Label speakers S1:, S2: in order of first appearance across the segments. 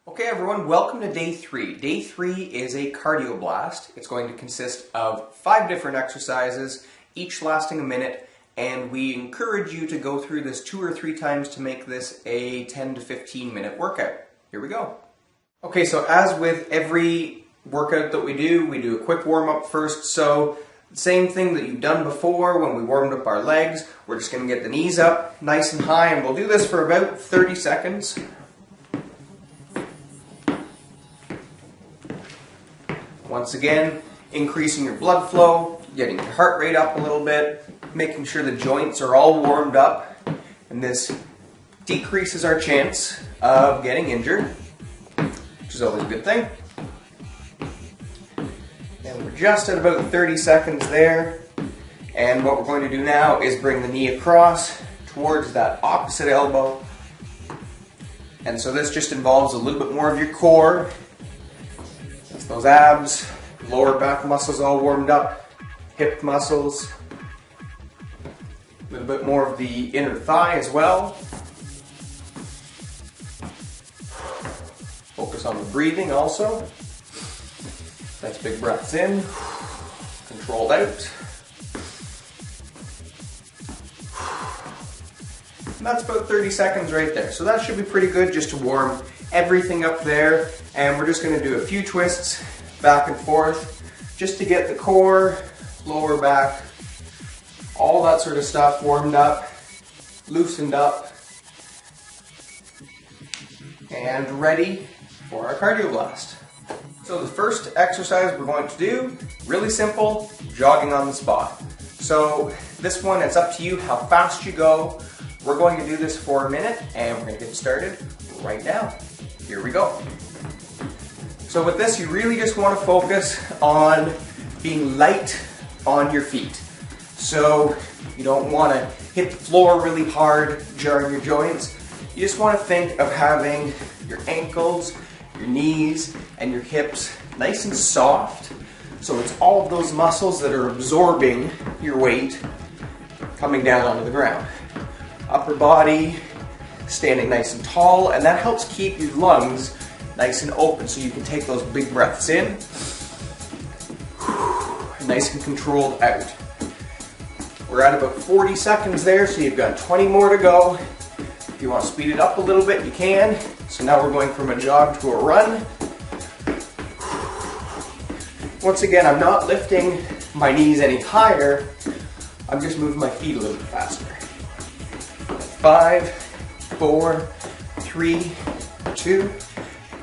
S1: Okay everyone, welcome to day 3. Day 3 is a cardio blast. It's going to consist of 5 different exercises, each lasting a minute, and we encourage you to go through this 2 or 3 times to make this a 10 to 15 minute workout. Here we go. Okay, so as with every workout that we do a quick warm-up first. So same thing that you've done before when we warmed up our legs. We're just going to get the knees up nice and high, and we'll do this for about 30 seconds. Once again, increasing your blood flow, getting your heart rate up a little bit, making sure the joints are all warmed up, and this decreases our chance of getting injured, which is always a good thing. And we're just at about 30 seconds there, and what we're going to do now is bring the knee across towards that opposite elbow, and so this just involves a little bit more of your core. Those abs, lower back muscles all warmed up, hip muscles, a little bit more of the inner thigh as well. Focus on the breathing also. Nice big breaths in, controlled out. And that's about 30 seconds right there. So that should be pretty good just to warm everything up there. And we're just going to do a few twists back and forth just to get the core, lower back, all that sort of stuff warmed up, loosened up, and ready for our cardio blast. So the first exercise we're going to do, really simple, jogging on the spot. So this one, it's up to you how fast you go. We're going to do this for a minute, and we're going to get started right now. Here we go. So with this, you really just want to focus on being light on your feet. So you don't want to hit the floor really hard, jarring your joints. You just want to think of having your ankles, your knees, and your hips nice and soft. So it's all of those muscles that are absorbing your weight coming down onto the ground. Upper body standing nice and tall, and that helps keep your lungs nice and open so you can take those big breaths in, nice and controlled out. We're at about 40 seconds there, so you've got 20 more to go. If you want to speed it up a little bit, you can. So now we're going from a jog to a run. Once again, I'm not lifting my knees any higher, I'm just moving my feet a little bit faster. 5, 4, 3, 2,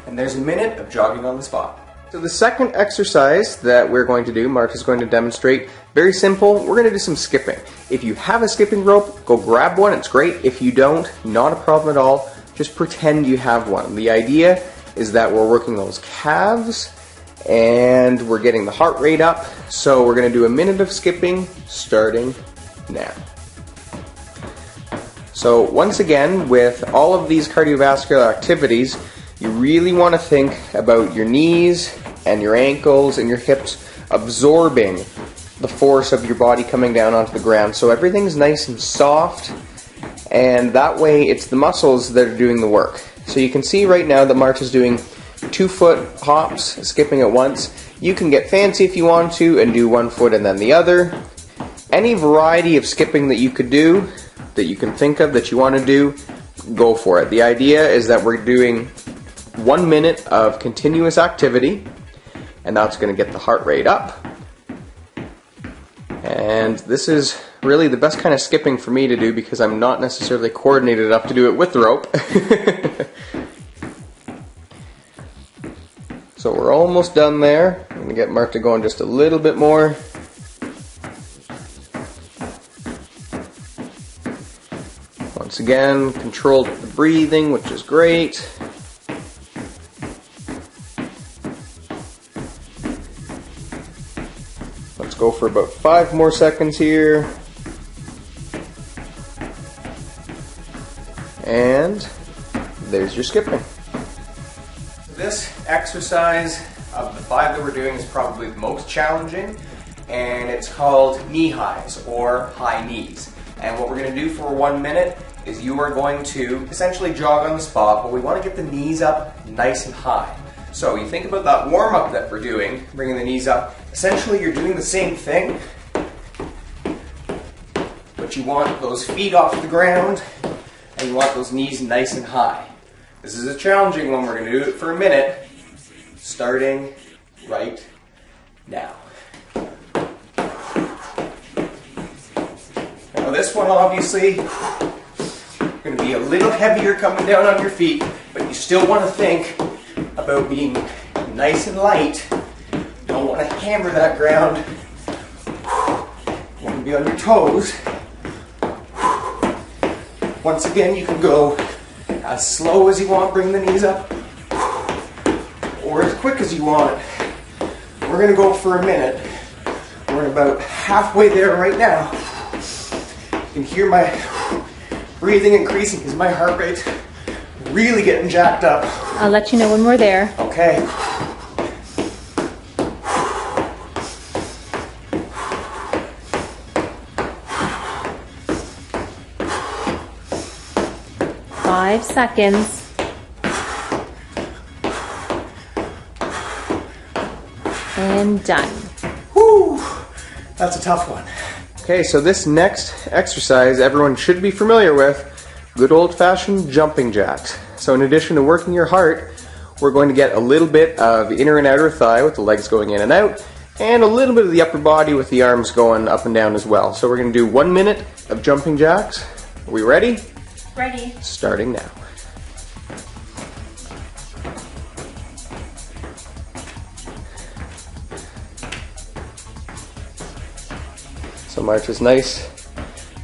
S1: and there's a minute of jogging on the spot. So the second exercise that we're going to do, Mark is going to demonstrate, very simple. We're going to do some skipping. If you have a skipping rope, go grab one, it's great. If you don't, not a problem at all. Just pretend you have one. The idea is that we're working those calves and we're getting the heart rate up. So we're going to do a minute of skipping starting now. So once again, with all of these cardiovascular activities, you really want to think about your knees and your ankles and your hips absorbing the force of your body coming down onto the ground. So everything's nice and soft, and that way it's the muscles that are doing the work. So you can see right now that Mark is doing 2-foot hops, skipping at once. You can get fancy if you want to and do 1 foot and then the other. Any variety of skipping that you could do, that you can think of that you want to do, go for it. The idea is that we're doing 1 minute of continuous activity, and that's going to get the heart rate up. And this is really the best kind of skipping for me to do because I'm not necessarily coordinated enough to do it with the rope. So we're almost done there. I'm going to get Mark to go in just a little bit more. Once again, controlled with the breathing, which is great. Let's go for about 5 more seconds here. And there's your skipping. This exercise of the 5 that we're doing is probably the most challenging, and it's called knee highs or high knees. And what we're going to do for 1 minute is you are going to essentially jog on the spot, but we want to get the knees up nice and high. So you think about that warm-up that we're doing, bringing the knees up. Essentially you're doing the same thing, but you want those feet off the ground and you want those knees nice and high. This is a challenging one. We're going to do it for a minute, starting right now. Now this one obviously going to be a little heavier coming down on your feet, but you still want to think about being nice and light. You don't want to hammer that ground. You want to be on your toes. Once again, you can go as slow as you want, bring the knees up, or as quick as you want. We're going to go for a minute. We're about halfway there right now. You can hear my breathing increasing because my heart rate's really getting jacked up.
S2: I'll let you know when we're there.
S1: Okay.
S2: Five seconds. And done.
S1: Whew, that's a tough one. Okay, so this next exercise everyone should be familiar with, good old-fashioned jumping jacks. So in addition to working your heart, we're going to get a little bit of inner and outer thigh with the legs going in and out, and a little bit of the upper body with the arms going up and down as well. So we're going to do 1 minute of jumping jacks. Are we ready?
S2: Ready.
S1: Starting now. So March is nice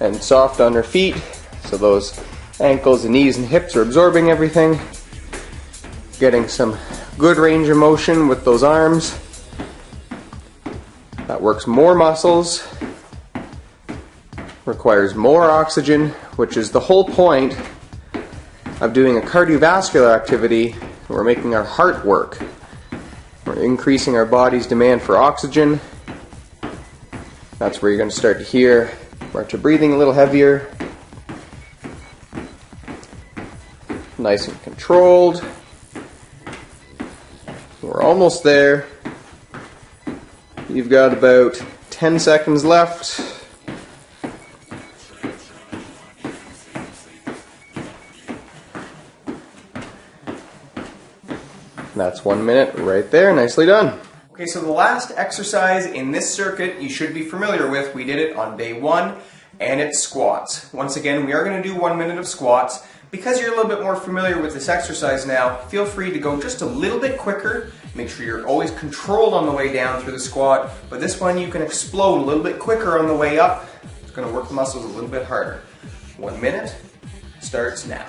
S1: and soft on her feet, so those ankles and knees and hips are absorbing everything. Getting some good range of motion with those arms. That works more muscles, requires more oxygen, which is the whole point of doing a cardiovascular activity. We're making our heart work. We're increasing our body's demand for oxygen. That's where you're going to start to hear Marcia breathing a little heavier. Nice and controlled. We're almost there. You've got about 10 seconds left. That's 1 minute right there. Nicely done. Okay, so the last exercise in this circuit you should be familiar with. We did it on day 1, and it's squats. Once again, we are going to do 1 minute of squats. Because you're a little bit more familiar with this exercise now, feel free to go just a little bit quicker. Make sure you're always controlled on the way down through the squat, but this one you can explode a little bit quicker on the way up. It's going to work the muscles a little bit harder. 1 minute starts now.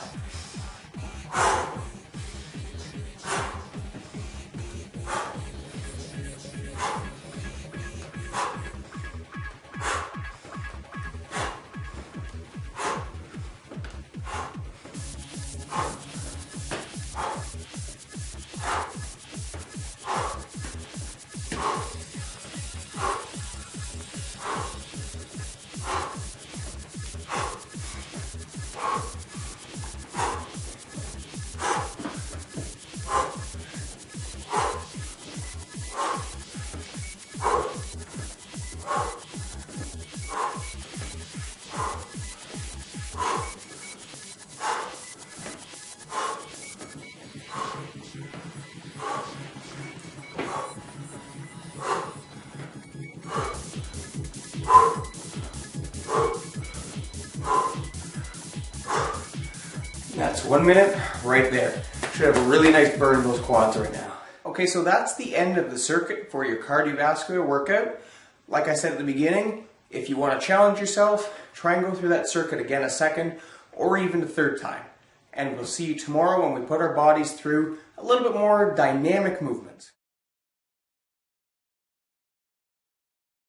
S1: That's 1 minute right there. Should have a really nice burn in those quads right now. Okay, so that's the end of the circuit for your cardiovascular workout. Like I said at the beginning, if you want to challenge yourself, try and go through that circuit again a second or even a third time. And we'll see you tomorrow when we put our bodies through a little bit more dynamic movements.